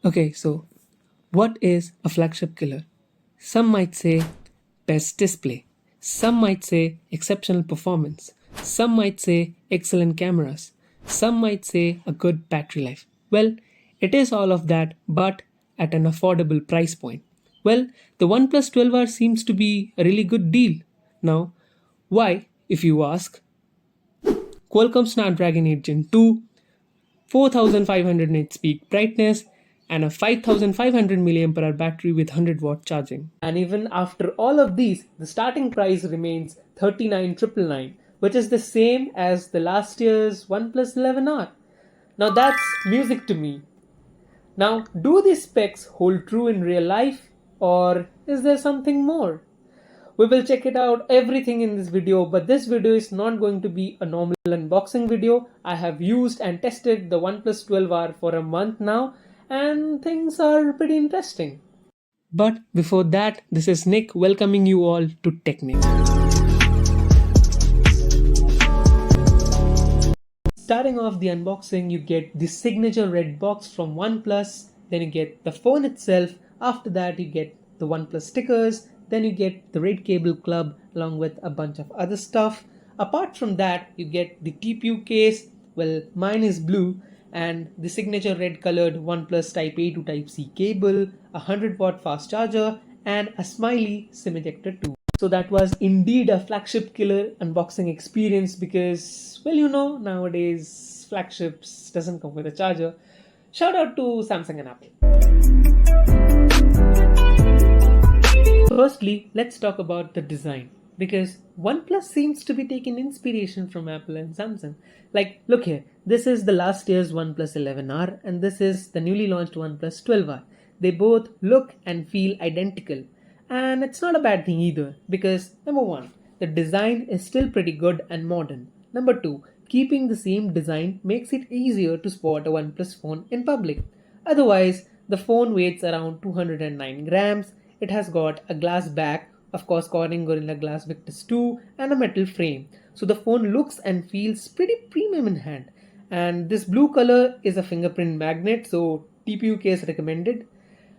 Okay, so what is a flagship killer? Some might say best display. Some might say exceptional performance. Some might say excellent cameras. Some might say a good battery life. Well, it is all of that, but at an affordable price point. Well, the OnePlus 12R seems to be a really good deal. Now, why, if you ask? Qualcomm Snapdragon 8 Gen 2, 4500 nits peak brightness, and a 5500 mAh battery with 100-watt charging. And even after all of these, the starting price remains 39,999, which is the same as the last year's OnePlus 11R. Now that's music to me. Now, do these specs hold true in real life, or is there something more? We will check it out everything in this video, but this video is not going to be a normal unboxing video. I have used and tested the OnePlus 12R for a month now, and things are pretty interesting. But before that, this is Nick welcoming you all to Technic. Starting off the unboxing, you get the signature red box from OnePlus, then you get the phone itself, after that you get the OnePlus stickers, then you get the Red Cable Club along with a bunch of other stuff. Apart from that, you get the TPU case, well mine is blue, and the signature red colored OnePlus Type A to Type C cable, a 100-watt fast charger, and a smiley SIM ejector too. So that was indeed a flagship killer unboxing experience because, well, nowadays flagships doesn't come with a charger. Shout out to Samsung and Apple. Firstly, let's talk about the design because OnePlus seems to be taking inspiration from Apple and Samsung. Like, look here, this is the last year's OnePlus 11R and this is the newly launched OnePlus 12R. They both look and feel identical. And it's not a bad thing either because number one, the design is still pretty good and modern. Number two, keeping the same design makes it easier to spot a OnePlus phone in public. Otherwise, the phone weighs around 209 grams. It has got a glass back, of course Corning Gorilla Glass Victus 2, and a metal frame. So the phone looks and feels pretty premium in hand. And this blue color is a fingerprint magnet, so TPU case recommended.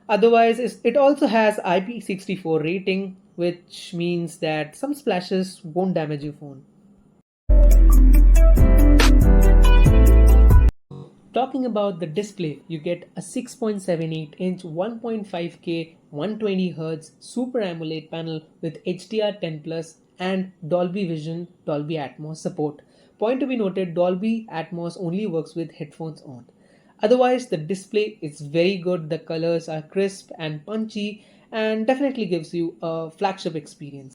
Otherwise, it also has IP64 rating, which means that some splashes won't damage your phone. Talking about the display, you get a 6.78-inch 1.5K 120Hz Super AMOLED panel with HDR10 Plus and Dolby Vision Dolby Atmos support. Point to be noted, Dolby Atmos only works with headphones on. Otherwise, the display is very good, the colors are crisp and punchy and definitely gives you a flagship experience.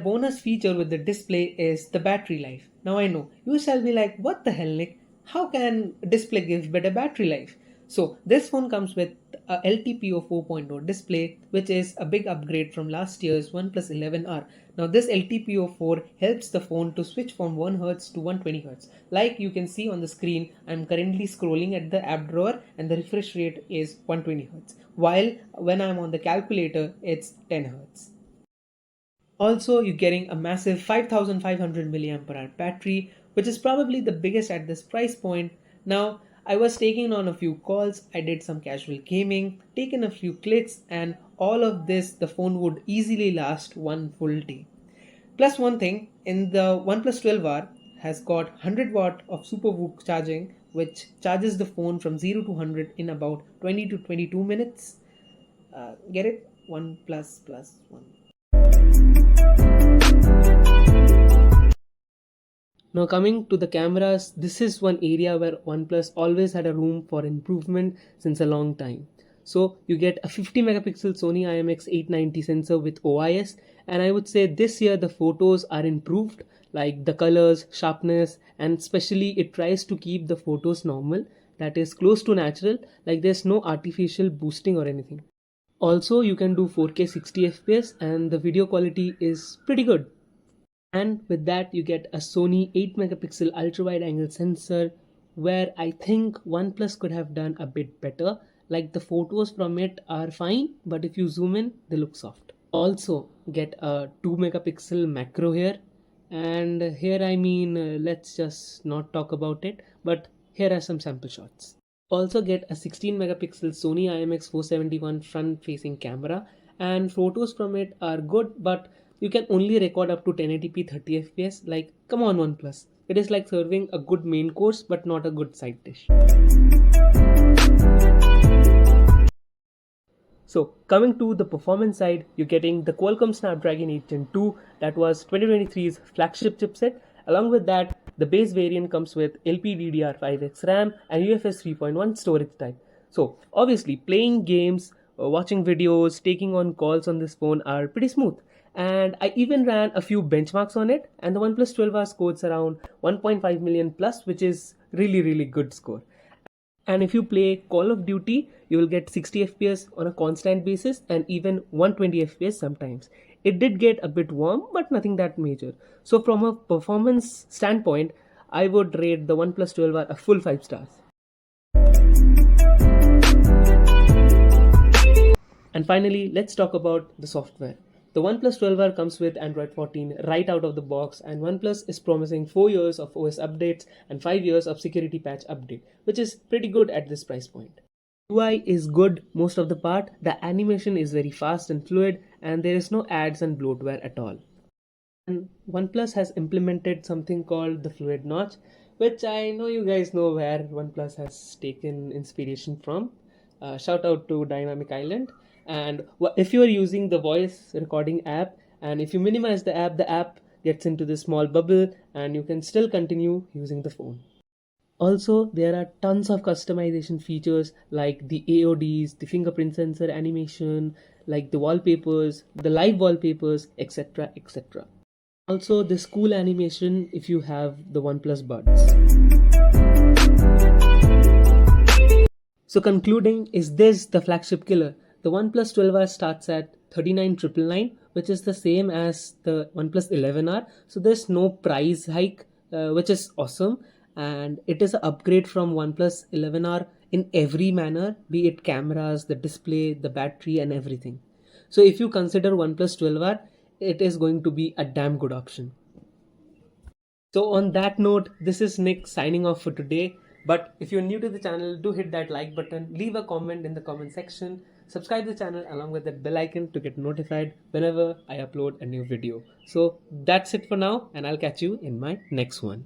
Bonus feature with the display is the battery life. Now I know, you shall be like, what the hell Nick? How can a display give better battery life? So this phone comes with a LTPO 4.0 display, which is a big upgrade from last year's OnePlus 11R. Now this LTPO 4 helps the phone to switch from 1Hz to 120Hz. Like you can see on the screen, I'm currently scrolling at the app drawer and the refresh rate is 120Hz. While when I'm on the calculator, it's 10Hz. Also, you're getting a massive 5500 mAh battery, which is probably the biggest at this price point. Now, I was taking on a few calls, I did some casual gaming, taken a few clicks, and all of this, the phone would easily last one full day. Plus one thing, in the OnePlus 12R has got 100-watt of SuperVOOC charging, which charges the phone from 0 to 100 in about 20 to 22 minutes. Get it? 1 plus plus 1. Now coming to the cameras, this is one area where OnePlus always had a room for improvement since a long time. So you get a 50 megapixel Sony IMX890 sensor with OIS, and I would say this year the photos are improved, like the colors, sharpness, and especially it tries to keep the photos normal, that is close to natural, like there's no artificial boosting or anything. Also you can do 4K 60 FPS and the video quality is pretty good. And with that you get a Sony 8 megapixel ultra wide angle sensor, where I think OnePlus could have done a bit better. Like the photos from it are fine, but if you zoom in they look soft. Also get a 2 megapixel macro here, And here I mean, let's just not talk about it, but here are some sample shots. Also get a 16 megapixel Sony IMX 471 front facing camera, and photos from it are good, but you can only record up to 1080p 30 fps. Like, come on OnePlus, it is like serving a good main course but not a good side dish. So coming to the performance side, you're getting the Qualcomm Snapdragon 8 Gen 2, that was 2023's flagship chipset. Along with that, the base variant comes with LPDDR5X RAM and UFS 3.1 storage type. So obviously playing games, watching videos, taking on calls on this phone are pretty smooth. And I even ran a few benchmarks on it, and the OnePlus 12R scores around 1.5 million plus, which is really good score. And if you play Call of Duty, you will get 60 fps on a constant basis and even 120 fps sometimes. It did get a bit warm, but nothing that major. So from a performance standpoint, I would rate the OnePlus 12R a full 5 stars. And finally, let's talk about the software. The OnePlus 12R comes with Android 14 right out of the box, and OnePlus is promising 4 years of OS updates and 5 years of security patch update, which is pretty good at this price point. UI is good most of the part, the animation is very fast and fluid, and there is no ads and bloatware at all. And OnePlus has implemented something called the Fluid Notch, which I know you guys know where OnePlus has taken inspiration from. Shout out to Dynamic Island. And if you are using the voice recording app, and if you minimize the app gets into this small bubble and you can still continue using the phone. Also, there are tons of customization features like the AODs, the fingerprint sensor animation, like the wallpapers, the live wallpapers, etc. etc. Also, this cool animation if you have the OnePlus buds. So concluding, is this the flagship killer? The OnePlus 12R starts at 39,999, which is the same as the OnePlus 11R. So there's no price hike, which is awesome. And it is an upgrade from OnePlus 11R in every manner, be it cameras, the display, the battery and everything. So if you consider OnePlus 12R, it is going to be a damn good option. So on that note, this is Nick signing off for today. But if you're new to the channel, do hit that like button, leave a comment in the comment section, subscribe the channel along with that bell icon to get notified whenever I upload a new video. So that's it for now, and I'll catch you in my next one.